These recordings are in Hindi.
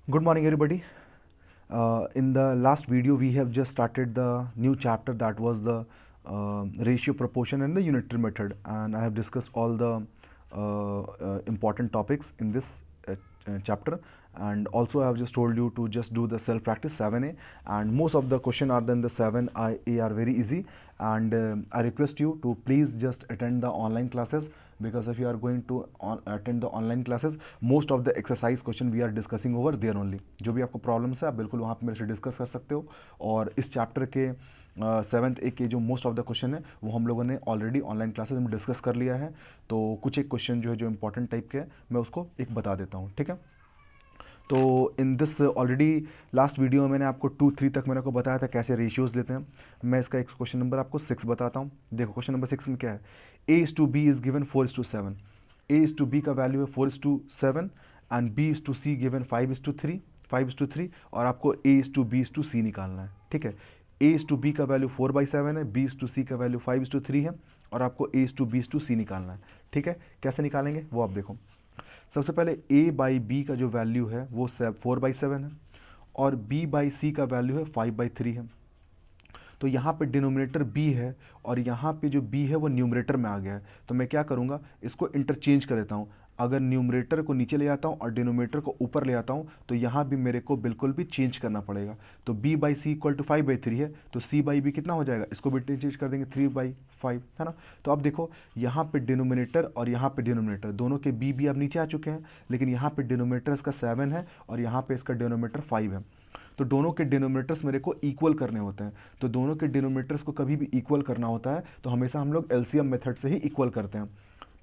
Good morning, everybody. In the last video, we have just started the new chapter that was the ratio, proportion, and the unitary method, and I have discussed all the important topics in this chapter. And also, I have just told you to just do the self practice 7A, and most of the question are then the 7A are very easy. And I request you to please just attend the online classes, because if you are going to attend the online classes, most of the exercise question we are discussing over there only. जो भी आपको प्रॉब्लम्स है आप बिल्कुल वहाँ पे मेरे से डिस्कस कर सकते हो। और इस चैप्टर के 7th ए के जो मोस्ट ऑफ द क्वेश्चन है वो हम लोगों ने ऑलरेडी ऑनलाइन क्लासेस में डिस्कस कर लिया है। तो कुछ एक क्वेश्चन जो है जो इंपॉर्टेंट टाइप के है मैं उसको एक बता देता हूँ, ठीक है। तो in this already last video में मैंने आपको 2 3 तक मैंने को बताया था कैसे रेशियोज़ लेते हैं। मैं इसका एक क्वेश्चन नंबर आपको 6 बताता हूँ। देखो क्वेश्चन नंबर 6 में क्या है, A/B इज़ गिवन 4:7। A/B का वैल्यू है 4:7 एंड B/C गिवन 5:3 और आपको A/B/C निकालना है, ठीक है। A/B का वैल्यू 4/7 है, B/C का वैल्यू 5:3 है और आपको A/B/C निकालना है, ठीक है। कैसे निकालेंगे वो आप देखो। सबसे पहले A/B का जो वैल्यू है वो 4/7 है और B/C का वैल्यू है 5/3 है। तो यहाँ पे डिनोमिनेटर b है और यहाँ पे जो b है वो न्यूमरेटर में आ गया है। तो मैं क्या करूँगा, इसको इंटरचेंज कर देता हूँ। अगर न्यूमरेटर को नीचे ले आता हूँ और डिनोमिनेटर को ऊपर ले आता हूँ तो यहाँ भी मेरे को बिल्कुल भी चेंज करना पड़ेगा। तो b/c इक्वल टू 5/3 है, तो c/b कितना हो जाएगा, इसको भी चेंज कर देंगे 3/5, है ना। तो अब देखो यहाँ पे डिनोमिनेटर और यहाँ पे डिनोमिनेटर दोनों के b भी अब नीचे आ चुके हैं, लेकिन यहाँ पे डिनोमिनेटर इसका 7 है और यहाँ पे इसका डिनोमिनेटर 5 है। तो दोनों के डिनोमिनेटर्स मेरे को इक्वल करने होते हैं। तो दोनों के डिनोमिनेटर्स को कभी भी इक्वल करना होता है तो हमेशा हम लोग एलसीएम मेथड से ही इक्वल करते हैं।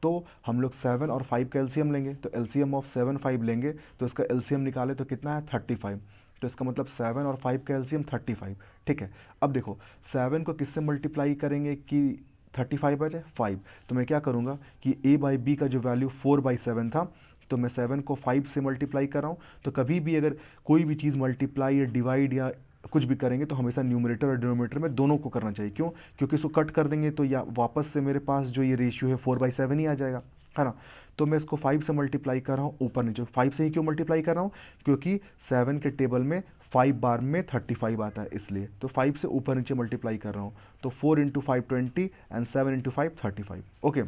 तो हम लोग 7 और 5 का एलसीएम लेंगे, तो एलसीएम ऑफ 7 5 लेंगे, तो इसका एलसीएम निकाले तो कितना है 35। तो इसका मतलब 7 और 5 का एलसीएम 35, ठीक है। अब देखो 7 को किससे मल्टीप्लाई करेंगे कि 35 आ जाए 5। तो मैं क्या करूँगा कि A/B का जो वैल्यू 4/7 था, तो मैं 7 को 5 से मल्टीप्लाई कर रहा हूँ। तो कभी भी अगर कोई भी चीज़ मल्टीप्लाई या डिवाइड या कुछ भी करेंगे तो हमेशा न्यूमरेटर और डिनोमिनेटर में दोनों को करना चाहिए। क्यों? क्योंकि इसको कट कर देंगे तो या वापस से मेरे पास जो ये रेशियो है 4/7 ही आ जाएगा, है ना। तो मैं इसको 5 से मल्टीप्लाई कर रहा हूँ ऊपर नीचे। 5 से ही क्यों मल्टीप्लाई कर रहा हूँ, क्योंकि 7 के टेबल में 5 बार में 35 आता है, इसलिए तो 5 से ऊपर नीचे मल्टीप्लाई कर रहा हूँ। तो 4 × 5 20 एंड 7 × 5 35, ओके।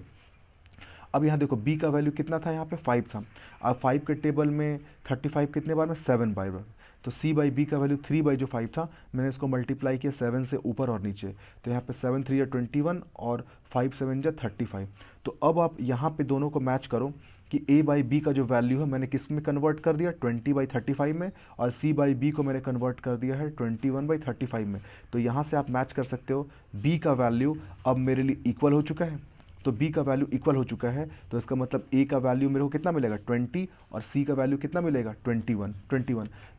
अब यहाँ देखो b का वैल्यू कितना था, यहाँ पे 5 था। अब 5 के टेबल में 35 कितने बार में, 7 बार। तो c/b का वैल्यू 3/5 था, मैंने इसको मल्टीप्लाई किया 7 से ऊपर और नीचे। तो यहाँ पे 7 3 21 और 5 7 35। तो अब आप यहाँ पे दोनों को मैच करो कि A/B का जो वैल्यू है मैंने किस में कन्वर्ट कर दिया, 20/35 में, और C/B को मैंने कन्वर्ट कर दिया है 21/35 में। तो यहाँ से आप मैच कर सकते हो, B का वैल्यू अब मेरे लिए इक्वल हो चुका है। तो b का वैल्यू इक्वल हो चुका है, तो इसका मतलब a का वैल्यू मेरे को कितना मिलेगा 20 और c का वैल्यू कितना मिलेगा 21।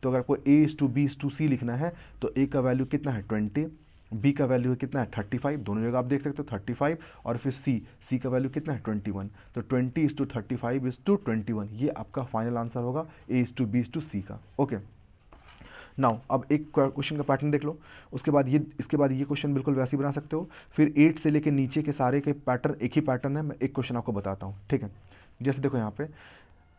तो अगर आपको A/B/C लिखना है तो a का वैल्यू कितना है 20, b का वैल्यू कितना है 35, दोनों जगह आप देख सकते हो 35, और फिर c का वैल्यू कितना है 21। तो 20:35:21, ये आपका फाइनल आंसर होगा A/B/C का, ओके। नाउ अब एक क्वेश्चन का पैटर्न देख लो, उसके बाद ये, इसके बाद ये क्वेश्चन बिल्कुल वैसे ही बना सकते हो। फिर 8 से लेके नीचे के सारे के पैटर्न एक ही पैटर्न है। मैं एक क्वेश्चन आपको बताता हूँ, ठीक है। जैसे देखो यहाँ पे,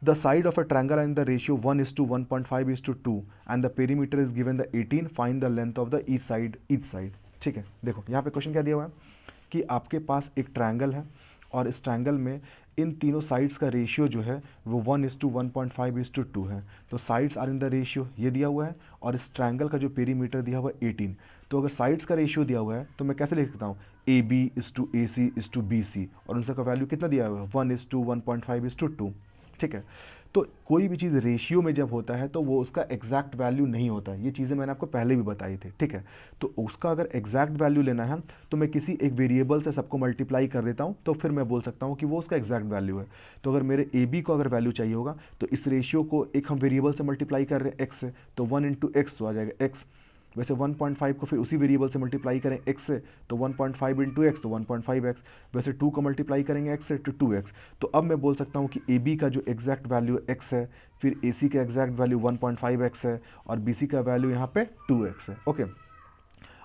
the side of a triangle in the ratio 1:1.5:2 and the perimeter is given the 18, find the length of the each side, ठीक है। देखो यहाँ पे क्वेश्चन क्या दिया हुआ है कि आपके पास एक ट्रायंगल है और इस ट्रायंगल में इन तीनों साइड्स का रेशियो जो है वो 1:1.5:2 है। तो sides are in the ratio, ये दिया हुआ है, और इस ट्रायंगल का जो पेरीमीटर दिया हुआ है 18। तो अगर साइड्स का रेशियो दिया हुआ है तो मैं कैसे लिख सकता हूँ, AB/AC/BC, और उन सबका वैल्यू कितना दिया हुआ है 1:1.5:2, ठीक है। तो कोई भी चीज़ रेशियो में जब होता है तो वो उसका एग्जैक्ट वैल्यू नहीं होता है, ये चीज़ें मैंने आपको पहले भी बताई थी, ठीक है। तो उसका अगर एग्जैक्ट वैल्यू लेना है तो मैं किसी एक वेरिएबल से सबको मल्टीप्लाई कर देता हूँ, तो फिर मैं बोल सकता हूँ कि वो उसका एग्जैक्ट वैल्यू है। तो अगर मेरे AB को अगर वैल्यू चाहिए होगा तो इस रेशियो को एक हम वेरिएबल से मल्टीप्लाई कर रहे हैं x से, तो 1 × x तो आ जाएगा x। वैसे 1.5 को फिर उसी वेरिएबल से मल्टीप्लाई करें x से, तो 1.5 × x तो 1.5x। वैसे 2 को मल्टीप्लाई करेंगे x से तो 2x। तो अब मैं बोल सकता हूँ कि AB का जो एग्जैक्ट वैल्यू x है, फिर AC का एग्जैक्ट वैल्यू 1.5x है, और BC का वैल्यू यहाँ पे 2x है, ओके।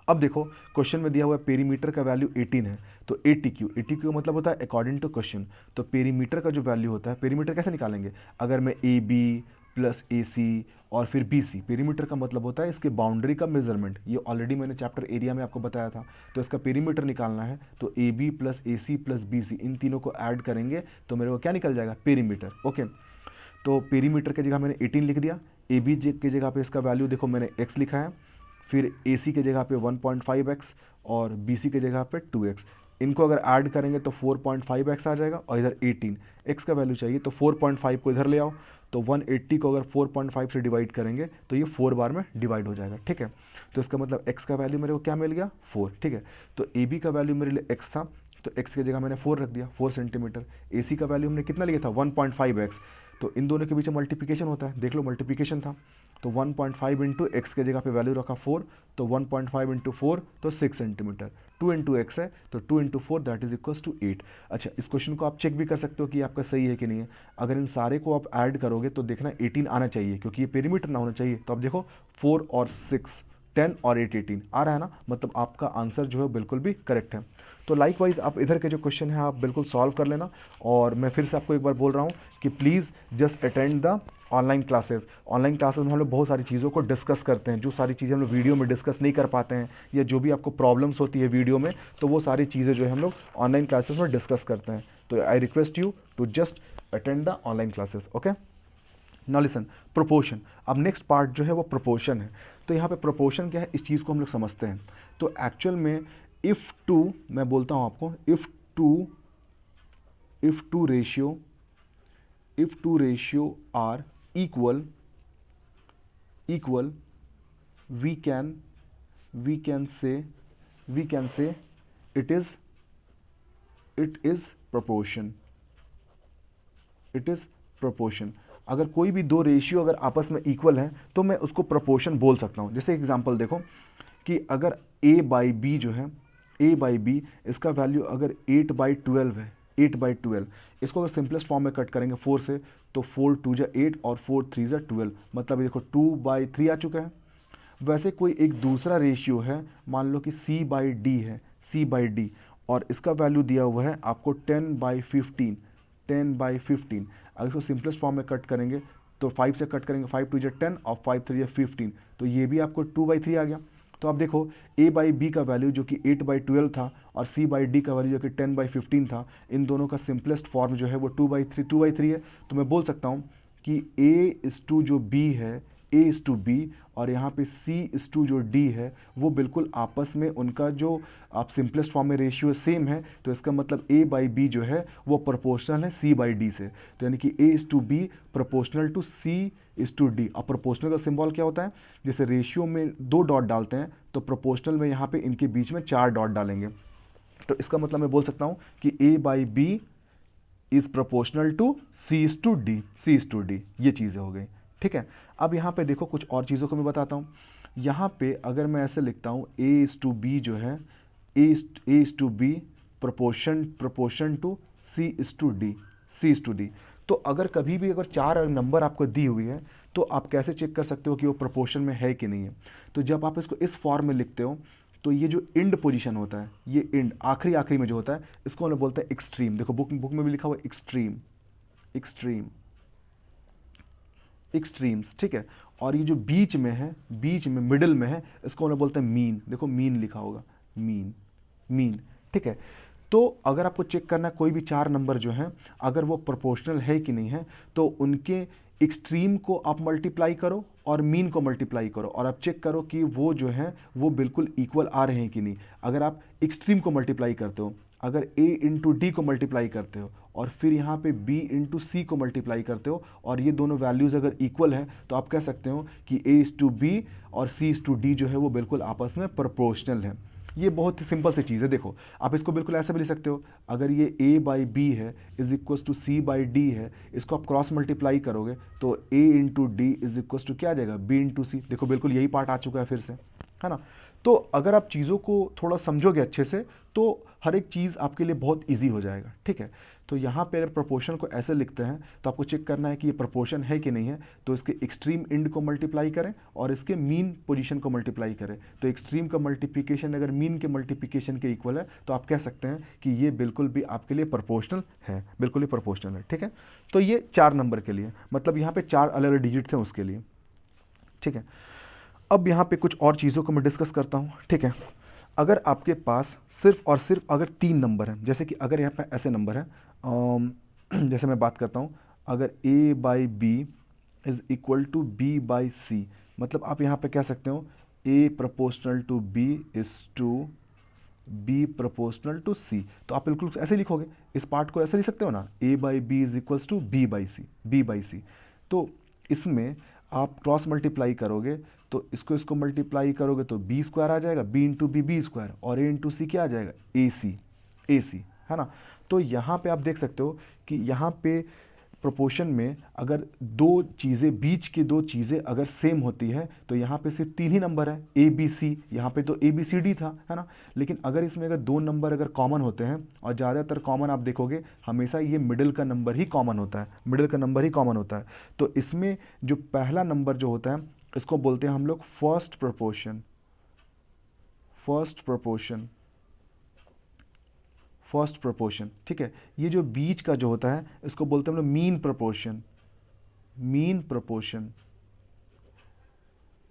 अब देखो क्वेश्चन में दिया हुआ पेरीमीटर का वैल्यू 18 है, तो ATQ मतलब होता है अकॉर्डिंग टू क्वेश्चन। तो पेरीमीटर का जो वैल्यू होता है, पेरीमीटर कैसे निकालेंगे, अगर मैं AB + AC और फिर BC। पेरीमीटर का मतलब होता है इसके बाउंड्री का मेजरमेंट, ये ऑलरेडी मैंने चैप्टर एरिया में आपको बताया था। तो इसका पेरीमीटर निकालना है तो AB plus AC plus BC, इन तीनों को ऐड करेंगे तो मेरे को क्या निकल जाएगा, पेरीमीटर। ओके, तो पेरीमीटर की जगह मैंने 18 लिख दिया, AB की जगह पे इसका वैल्यू देखो मैंने x लिखा है, फिर AC की जगह पे 1.5x और BC की जगह पे 2x। इनको अगर ऐड करेंगे तो 4.5x आ जाएगा और इधर 18 x का वैल्यू चाहिए तो 4.5 को इधर ले आओ, तो 180 को अगर 4.5 से डिवाइड करेंगे तो ये 4 बार में डिवाइड हो जाएगा। ठीक है, तो इसका मतलब x का वैल्यू मेरे को क्या मिल गया, 4। ठीक है, तो AB का वैल्यू मेरे लिए x था तो x की जगह मैंने 4 रख दिया, 4 सेंटीमीटर। AC का वैल्यू हमने कितना लिया था, 1.5x। तो इन दोनों के बीच मल्टीप्लिकेशन होता है, देख लो मल्टीप्लिकेशन था, तो 1.5 इंटू एक्स के जगह पे वैल्यू रखा 4, तो 1.5 इंटू 4 तो 6 सेंटीमीटर। 2 इंटू एक्स है तो 2 into 4 that is equals to 8। अच्छा, इस क्वेश्चन को आप चेक भी कर सकते हो कि आपका सही है कि नहीं है। अगर इन सारे को आप ऐड करोगे तो देखना 18 आना चाहिए, क्योंकि ये पेरीमीटर ना होना चाहिए। तो अब देखो 4 और 6 10 और 8 18 आ रहा है ना, मतलब आपका आंसर जो है बिल्कुल भी करेक्ट है। तो लाइकवाइज आप इधर के जो क्वेश्चन है आप बिल्कुल सॉल्व कर लेना। और मैं फिर से आपको एक बार बोल रहा हूँ कि please just attend the online classes. Online classes में हम लोग बहुत सारी चीज़ों को डिस्कस करते हैं, जो सारी चीज़ें हम लोग वीडियो में डिस्कस नहीं कर पाते हैं, या जो भी आपको प्रॉब्लम्स होती है वीडियो में, तो वो सारी चीज़ें जो है हम लोग ऑनलाइन क्लासेस में डिस्कस करते हैं। तो I request you to just attend the online classes. Okay, now listen, proportion. अब नेक्स्ट पार्ट जो है वो प्रोपोर्शन है। तो यहाँ पे प्रोपोर्शन क्या है, इस चीज़ को हम लोग समझते हैं। तो एक्चुअल में इफ़ टू, मैं बोलता हूँ आपको, if two ratio are equal, we can say it is proportion. अगर कोई भी दो रेशियो अगर आपस में इक्वल है तो मैं उसको प्रोपोर्शन बोल सकता हूँ। जैसे एग्जांपल देखो कि अगर a बाई बी जो है, a बाई बी, इसका वैल्यू अगर 8/12 है, 8/12, इसको अगर सिंपलेस्ट फॉर्म में कट करेंगे 4 से, तो 4 2 जा 8 और 4 3 जा 12, मतलब देखो 2/3 आ चुका है। वैसे कोई एक दूसरा रेशियो है, मान लो कि c/d है, c/d, और इसका वैल्यू दिया हुआ है आपको 10/15, 10/15। अगर इसको सिंपलेस्ट फॉर्म में कट करेंगे तो 5 से कट करेंगे, 5 2 जा 10 और 5 3 जा 15, तो ये भी आपको 2/3 आ गया। तो आप देखो a बाई बी का वैल्यू जो कि 8/12 था और c/d का वैल्यू जो कि 10/15 था, इन दोनों का सिंपलेस्ट फॉर्म जो है वो 2/3 है। तो मैं बोल सकता हूँ कि a जो b है, a/b, और यहाँ पे c/, जो d है, वो बिल्कुल आपस में उनका जो आप सिंपलेस्ट फॉर्म में रेशियो सेम है। तो इसका मतलब a बाई बी जो है वो प्रोपोर्शनल है c/d से। तो यानी कि a/b प्रोपोर्शनल टू c/d। अब प्रोपोर्शनल का सिंबल क्या होता है, जैसे रेशियो में 2 डॉट डालते हैं तो प्रोपोर्शनल में यहाँ पे इनके बीच में 4 डॉट डालेंगे। तो इसका मतलब मैं बोल सकता हूँ कि a by B is proportional to c/d, c/d। ये चीज़ें हो गई। ठीक है, अब यहाँ पे देखो कुछ और चीज़ों को मैं बताता हूँ। यहाँ पे अगर मैं ऐसे लिखता हूँ a/b जो है, a/b प्रोपोर्शन टू c/d, तो अगर कभी भी अगर 4 नंबर आपको दी हुई है तो आप कैसे चेक कर सकते हो कि वो प्रोपोर्शन में है कि नहीं है। तो जब आप इसको इस फॉर्म में लिखते हो तो ये जो इंड पोजीशन होता है, ये इंड आखिरी में जो होता है, इसको हम लोग बोलते हैं एक्सट्रीम। देखो बुक में भी लिखा हुआ है एक्सट्रीम्स। ठीक है, और ये जो बीच में मिडिल में है, इसको हम लोग बोलते हैं मीन। देखो मीन लिखा होगा, मीन। ठीक है, तो अगर आपको चेक करना है कोई भी 4 नंबर जो हैं अगर वो प्रोपोर्शनल है कि नहीं है, तो उनके एक्सट्रीम को आप मल्टीप्लाई करो और मीन को मल्टीप्लाई करो, और आप चेक करो कि वो जो है वो बिल्कुल इक्वल आ रहे हैं कि नहीं। अगर आप एक्सट्रीम को मल्टीप्लाई करते हो, अगर a इंटू डी को मल्टीप्लाई करते हो, और फिर यहाँ पे b इंटू सी को मल्टीप्लाई करते हो, और ये दोनों वैल्यूज़ अगर इक्वल है, तो आप कह सकते हो कि a/b और c/d जो है वो बिल्कुल आपस में प्रोपोर्शनल है। ये बहुत ही सिंपल सी चीज़ है। देखो आप इसको बिल्कुल ऐसे भी लिख सकते हो, अगर ये a बाई बी है इज इक्वल्स टू c/d है, इसको आप क्रॉस मल्टीप्लाई करोगे तो a into D is equals to क्या आ जाएगा, b इंटू सी। देखो बिल्कुल यही पार्ट आ चुका है फिर से, है ना। तो अगर आप चीज़ों को थोड़ा समझोगे अच्छे से तो हर एक चीज़ आपके लिए बहुत इजी हो जाएगा। ठीक है, तो यहाँ पे अगर प्रोपोर्शन को ऐसे लिखते हैं तो आपको चेक करना है कि ये प्रोपोर्शन है कि नहीं है। तो इसके एक्सट्रीम इंड को मल्टीप्लाई करें और इसके मीन पोजीशन को मल्टीप्लाई करें। तो एक्सट्रीम का मल्टीप्लिकेशन अगर मीन के मल्टीप्लिकेशन के इक्वल है तो आप कह सकते हैं कि ये बिल्कुल भी आपके लिए प्रोपोर्शनल है, बिल्कुल ही प्रोपोर्शनल है। ठीक है, तो ये 4 नंबर के लिए, मतलब यहाँ पे 4 अलग अलग डिजिट थे उसके लिए। ठीक है। अब यहाँ पे कुछ और चीज़ों को मैं डिस्कस करता हूँ, ठीक है। अगर आपके पास सिर्फ और सिर्फ अगर 3 नंबर हैं, जैसे कि अगर यहाँ पे ऐसे नंबर हैं, जैसे मैं बात करता हूँ, अगर a by b is equal to b by c, मतलब आप यहाँ पे कह सकते हो a proportional to b is to b proportional to c, तो आप बिल्कुल ऐसे लिखोगे, इस पार्ट को ऐसे लिख सकते हो ना, a by B is equals to b by c. तो इसमें आप क्रॉस मल्टीप्लाई करोगे, तो इसको मल्टीप्लाई करोगे तो बी स्क्वायर आ जाएगा, बी इंटू बी स्क्वायर, और ए इंटू सी क्या आ जाएगा, ए सी, है ना। तो यहाँ पे आप देख सकते हो कि यहाँ पे प्रोपोर्शन में अगर दो चीज़ें, बीच की दो चीज़ें अगर सेम होती है तो यहाँ पे सिर्फ 3 ही नंबर है, ए बी सी, यहाँ पे तो ए बी सी डी था, है ना। लेकिन अगर इसमें अगर 2 नंबर अगर कॉमन होते हैं, और ज़्यादातर कॉमन आप देखोगे हमेशा ये मिडिल का नंबर ही कॉमन होता है, मिडिल का नंबर ही कॉमन होता है। तो इसमें जो पहला नंबर जो होता है इसको बोलते हैं हम लोग first proportion, first proportion, first proportion, ठीक है। ये जो बीच का जो होता है इसको बोलते हैं हम लोग mean proportion, mean proportion,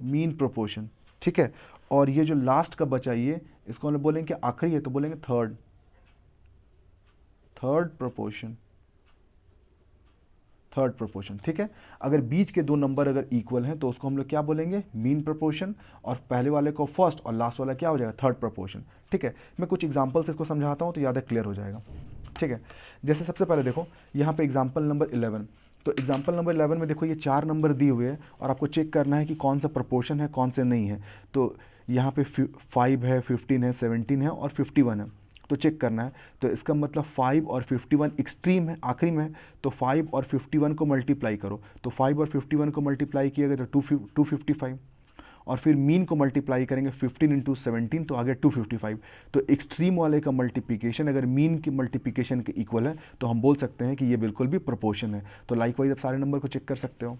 mean proportion, ठीक है। और ये जो लास्ट का बचा ये, इसको हम लोग बोलेंगे कि आखिरी है, तो बोलेंगे third, third proportion, third proportion, ठीक है। अगर बीच के दो नंबर अगर इक्वल हैं तो उसको हम लोग क्या बोलेंगे, मीन प्रोपोर्शन, और पहले वाले को फर्स्ट और लास्ट वाला क्या हो जाएगा, थर्ड प्रोपोर्शन, ठीक है। मैं कुछ एग्जांपल से इसको समझाता हूँ तो ज़्यादा क्लियर हो जाएगा, ठीक है। जैसे सबसे पहले देखो यहाँ पे एग्जाम्पल नंबर 11, तो एग्जाम्पल नंबर 11 में देखो ये 4 नंबर दिए हुए हैं और आपको चेक करना है कि कौन सा प्रोपोर्शन है कौन से नहीं है। तो यहाँ पे 5 है, 15 है, 17 है और 51 है, तो चेक करना है। तो इसका मतलब 5 और 51 एक्सट्रीम है, आखिरी में है, तो 5 और 51 को मल्टीप्लाई करो, तो 5 और 51 को मल्टीप्लाई किया गया तो 255, और फिर मीन को मल्टीप्लाई करेंगे 15 इंटू 17 तो आ गया 255। तो एक्सट्रीम वाले का मल्टीप्लिकेशन अगर मीन की मल्टीप्लिकेशन के इक्वल है तो हम बोल सकते हैं कि ये बिल्कुल भी प्रोपोर्शन है। तो लाइकवाइज आप सारे नंबर को चेक कर सकते हो,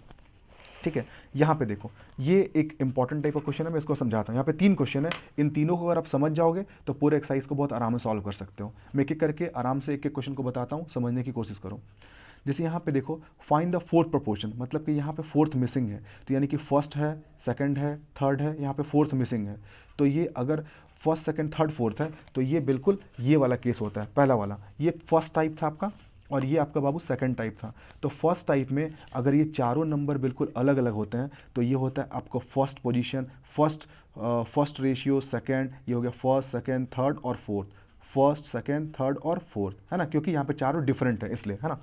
ठीक है। यहाँ पे देखो ये एक इंपॉर्टेंट टाइप का क्वेश्चन है, मैं इसको समझाता हूँ। यहाँ पे 3 क्वेश्चन है, इन तीनों को अगर आप समझ जाओगे तो पूरे एक्सरसाइज को बहुत आराम से सॉल्व कर सकते हो। मैं एक एक करके आराम से एक एक क्वेश्चन को बताता हूँ, समझने की कोशिश करो। जैसे यहाँ पे देखो फाइंड द फोर्थ प्रोपोर्शन, मतलब कि यहाँ पे फोर्थ मिसिंग है, तो यानी कि फर्स्ट है, सेकंड है, थर्ड है, यहाँ पे फोर्थ मिसिंग है। तो ये अगर फर्स्ट सेकंड थर्ड फोर्थ है तो ये बिल्कुल ये वाला केस होता है, पहला वाला। ये फर्स्ट टाइप था आपका और ये आपका बाबू सेकंड टाइप था। तो फर्स्ट टाइप में अगर ये चारों नंबर बिल्कुल अलग अलग होते हैं तो ये होता है आपको first position, first ratio second, ये हो गया फर्स्ट सेकंड थर्ड और फोर्थ, फर्स्ट सेकंड थर्ड और फोर्थ, है ना, क्योंकि यहाँ पे चारों डिफरेंट है इसलिए, है ना।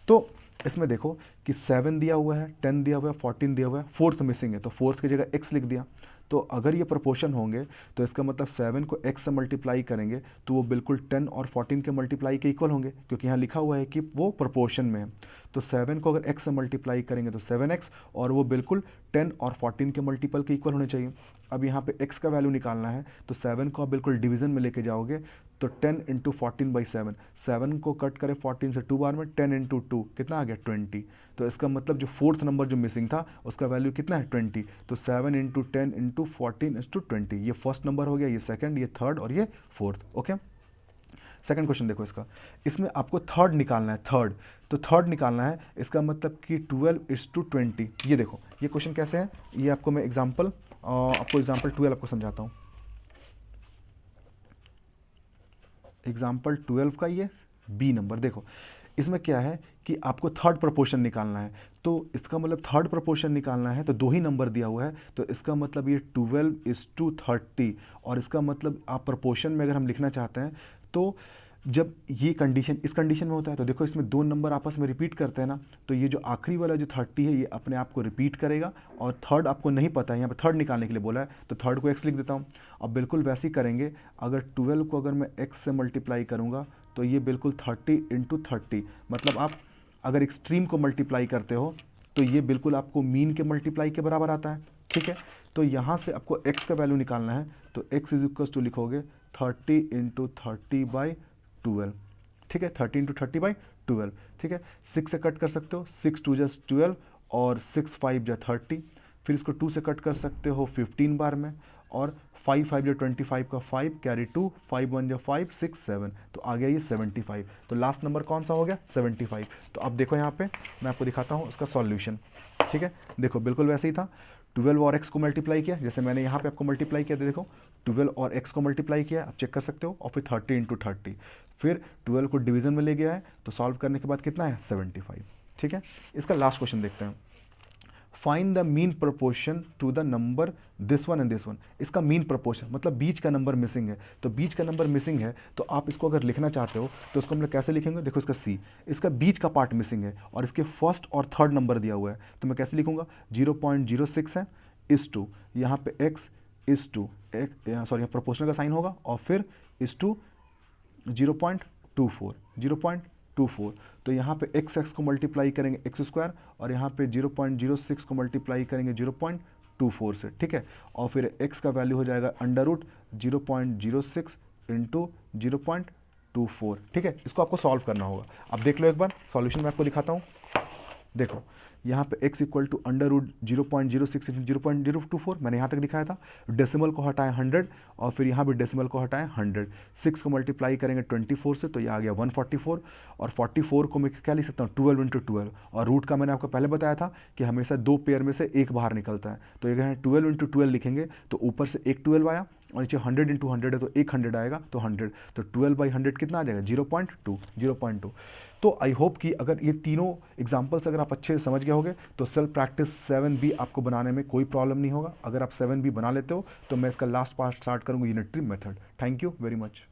तो इसमें देखो कि 7 दिया हुआ है, 10 दिया हुआ है, 14 दिया हुआ है, फोर्थ मिसिंग है, तो फोर्थ की जगह x लिख दिया। तो अगर ये प्रोपोर्शन होंगे तो इसका मतलब 7 को x से मल्टीप्लाई करेंगे तो वो बिल्कुल 10 और 14 के मल्टीप्लाई के इक्वल होंगे, क्योंकि यहाँ लिखा हुआ है कि वो प्रोपोर्शन में है। तो 7 को अगर x से मल्टीप्लाई करेंगे तो 7x, और वो बिल्कुल 10 और 14 के मल्टीपल के इक्वल होने चाहिए। अब यहाँ पे x का वैल्यू निकालना है, तो 7 को आप बिल्कुल डिवीजन में लेके जाओगे, तो 10 इंटू 14/7, 7 को कट करें 14 से 2 बार में, 10 इंटू 2 कितना आ गया 20। तो इसका मतलब जो फोर्थ नंबर जो मिसिंग था उसका वैल्यू कितना है 20। तो 7 इंटू 10 इंटू 14 इंटू 20, ये फर्स्ट नंबर हो गया, ये सेकंड, ये थर्ड और ये फोर्थ। ओके, सेकंड क्वेश्चन देखो इसका, इसमें आपको थर्ड निकालना है, थर्ड। तो थर्ड निकालना है, इसका मतलब कि 12:20। ये देखो ये क्वेश्चन कैसे है, ये आपको मैं एग्जाम्पल 12 आपको समझाता हूँ। एग्जाम्पल 12 का ये बी नंबर देखो, इसमें क्या है कि आपको थर्ड प्रोपोर्शन निकालना है। तो इसका मतलब थर्ड प्रोपोर्शन निकालना है, तो 2 ही नंबर दिया हुआ है, तो इसका मतलब ये 12:30, और इसका मतलब आप प्रोपोर्शन में अगर हम लिखना चाहते हैं तो जब ये कंडीशन इस कंडीशन में होता है, तो देखो इसमें 2 नंबर आपस में रिपीट करते हैं ना, तो ये जो आखिरी वाला जो 30 है ये अपने आप को रिपीट करेगा, और थर्ड आपको नहीं पता है, यहाँ पे थर्ड निकालने के लिए बोला है, तो थर्ड को x लिख देता हूँ। अब बिल्कुल वैसे ही करेंगे, अगर 12 को अगर मैं x से मल्टीप्लाई करूँगा तो ये बिल्कुल 30 इंटू 30, मतलब आप अगर एक्सट्रीम को मल्टीप्लाई करते हो तो ये बिल्कुल आपको मीन के मल्टीप्लाई के बराबर आता है, ठीक है। तो यहाँ से आपको x का वैल्यू निकालना है, तो x इज इक्वल टू लिखोगे 30 इंटू 30/12, ठीक है, 30 इंटू 30/12, ठीक है। 6 से कट कर सकते हो, 6 2 just 12 और 6 5 जा 30, फिर इसको 2 से कट कर सकते हो 15 बार में, और 5 5 जा 25 का 5 कैरी 2, 5 1 जा 5 6 7, तो आ गया ये 75। तो लास्ट नंबर कौन सा हो गया 75। तो अब देखो यहाँ पे मैं आपको दिखाता हूँ इसका सॉल्यूशन, ठीक है। देखो बिल्कुल वैसे ही था, 12 और x को मल्टीप्लाई किया, जैसे मैंने यहाँ पे आपको मल्टीप्लाई किया, देखो 12 और x को मल्टीप्लाई किया, आप चेक कर सकते हो, और फिर 30 इंटू 30, फिर 12 को डिवीजन में ले गया है, तो सॉल्व करने के बाद कितना है 75। ठीक है, इसका लास्ट क्वेश्चन देखते हैं। Find the mean proportion to the number this one and this one. इसका मीन प्रोपोर्शन मतलब बीच का नंबर मिसिंग है, तो बीच का नंबर मिसिंग है तो आप इसको अगर लिखना चाहते हो तो इसको हम लोग कैसे लिखेंगे, देखो इसका सी, इसका बीच का पार्ट मिसिंग है और इसके फर्स्ट और थर्ड नंबर दिया हुआ है, तो मैं कैसे लिखूंगा 0.06 है इस टू, यहाँ पे x इस टू एक, सॉरी प्रोपोर्शनल का साइन होगा और फिर इस टू 0.24, तो यहाँ पे x को मल्टीप्लाई करेंगे एक्स स्क्वायर और यहाँ पे 0.06 को मल्टीप्लाई करेंगे 0.24 से। ठीक है, और फिर x का वैल्यू हो जाएगा अंडर रूट 0.06 इंटू 0.24। ठीक है, इसको आपको सॉल्व करना होगा। अब देख लो एक बार सॉल्यूशन मैं आपको दिखाता हूँ। देखो यहाँ पे x equal to under root 0.06 into 0.024 मैंने यहाँ तक दिखाया था, डेसिमल को हटाएं 100 और फिर यहाँ भी डेसिमल को हटाएं 100, 6 को मल्टीप्लाई करेंगे 24 से तो ये आ गया 144, और 44 को मैं क्या लिख सकता हूँ 12 इंटू 12, और रूट का मैंने आपको पहले बताया था कि हमेशा दो पेयर में से एक बाहर निकलता है, तो ये 12 इंटू 12 लिखेंगे तो ऊपर से एक 12 आया और नीचे 100 इंटू 100 है तो एक 100 आएगा, तो 100, तो 12/100 कितना आ जाएगा 0.2। तो आई होप कि अगर ये तीनों एग्जाम्पल्स अगर आप अच्छे से समझ गए होगे तो सेल्फ प्रैक्टिस 7B आपको बनाने में कोई प्रॉब्लम नहीं होगा। अगर आप 7B बना लेते हो तो मैं इसका लास्ट पार्ट स्टार्ट करूँगा unitary method. Thank you very much.